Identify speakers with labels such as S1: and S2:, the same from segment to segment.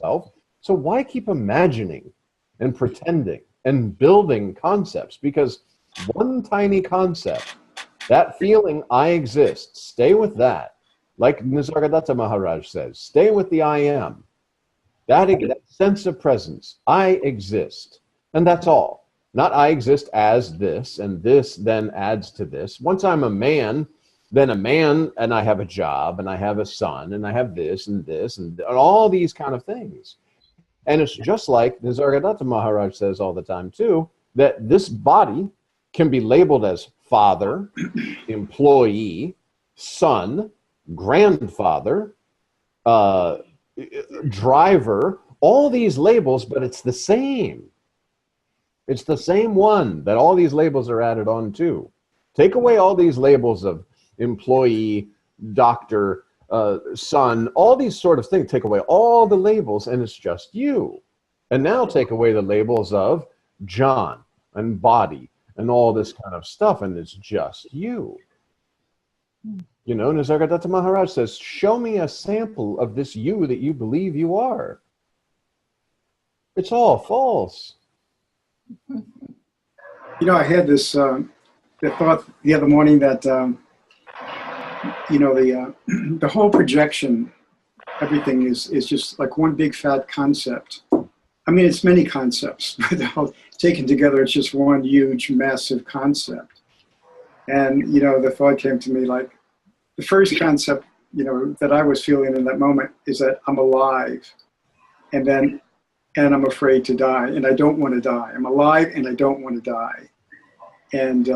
S1: self. So why keep imagining and pretending and building concepts? Because one tiny concept, that feeling I exist, stay with that. Like Nisargadatta Maharaj says, stay with the I am. That sense of presence, I exist. And that's all. Not I exist as this, and this then adds to this. Once I'm a man, then a man, and I have a job, and I have a son, and I have this, and all these kind of things. And it's just like Nisargadatta Maharaj says all the time, too, that this body can be labeled as father, employee, son, grandfather, driver, all these labels, but it's the same. It's the same one that all these labels are added on to. Take away all these labels of employee, doctor, son, all these sort of things. Take away all the labels and it's just you. And now take away the labels of John and body and all this kind of stuff, and it's just you. You know, Nisargadatta Maharaj says, show me a sample of this you that you believe you are. It's all false.
S2: You know, I had this the thought the other morning that, you know, the whole projection, everything is just like one big fat concept. I mean, it's many concepts, but taken together, it's just one huge, massive concept. And, you know, the thought came to me like, the first concept, you know, that I was feeling in that moment is that I'm alive, and I'm afraid to die, and I don't want to die. I'm alive, and I don't want to die. And,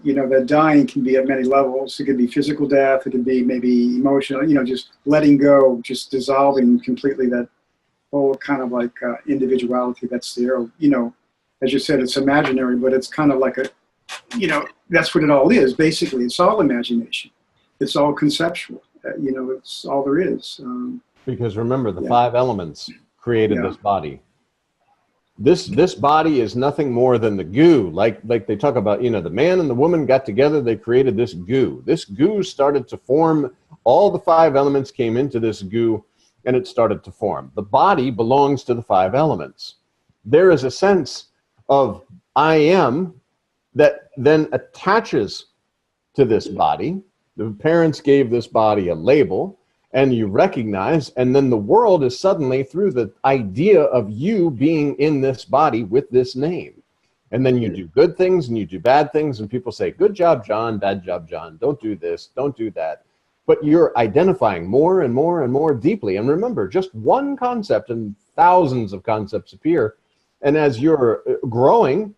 S2: you know, that dying can be at many levels. It could be physical death. It could be maybe emotional, you know, just letting go, just dissolving completely that whole kind of like individuality that's there. You know, as you said, it's imaginary, but it's kind of like a, you know, that's what it all is, basically. It's all imagination. It's all conceptual. You know, it's all there is.
S1: Because remember, the five elements created this body. This body is nothing more than the goo. Like they talk about, you know, the man and the woman got together, they created this goo. This goo started to form, all the five elements came into this goo, and it started to form. The body belongs to the five elements. There is a sense of I am that then attaches to this body. The parents gave this body a label, and you recognize, and then the world is suddenly through the idea of you being in this body with this name. And then you do good things and you do bad things, and people say, good job, John, bad job, John, don't do this, don't do that. But you're identifying more and more and more deeply. And remember, just one concept and thousands of concepts appear. And as you're growing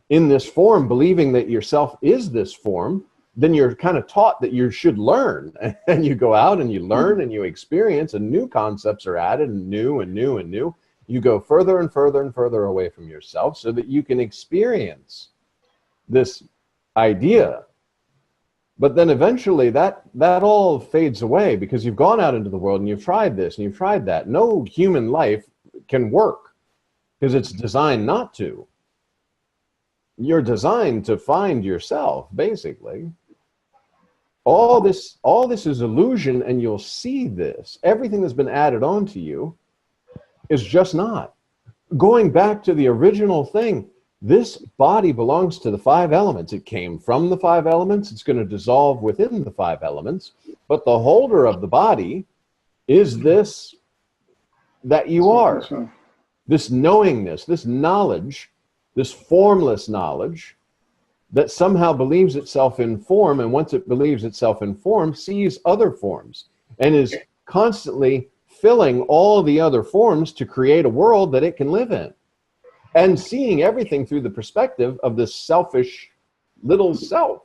S1: in this form, believing that yourself is this form, then you're kind of taught that you should learn. And you go out and you learn and you experience, and new concepts are added, and new and new and new. You go further and further and further away from yourself so that you can experience this idea. But then eventually that all fades away, because you've gone out into the world and you've tried this and you've tried that. No human life can work because it's designed not to. You're designed to find yourself, basically. All this is illusion, and you'll see this. Everything that's been added on to you is just not. Going back to the original thing, this body belongs to the five elements. It came from the five elements. It's going to dissolve within the five elements. But the holder of the body is this that you are. This knowingness, this knowledge, this formless knowledge that somehow believes itself in form, and once it believes itself in form, sees other forms and is constantly filling all the other forms to create a world that it can live in, and seeing everything through the perspective of this selfish little self.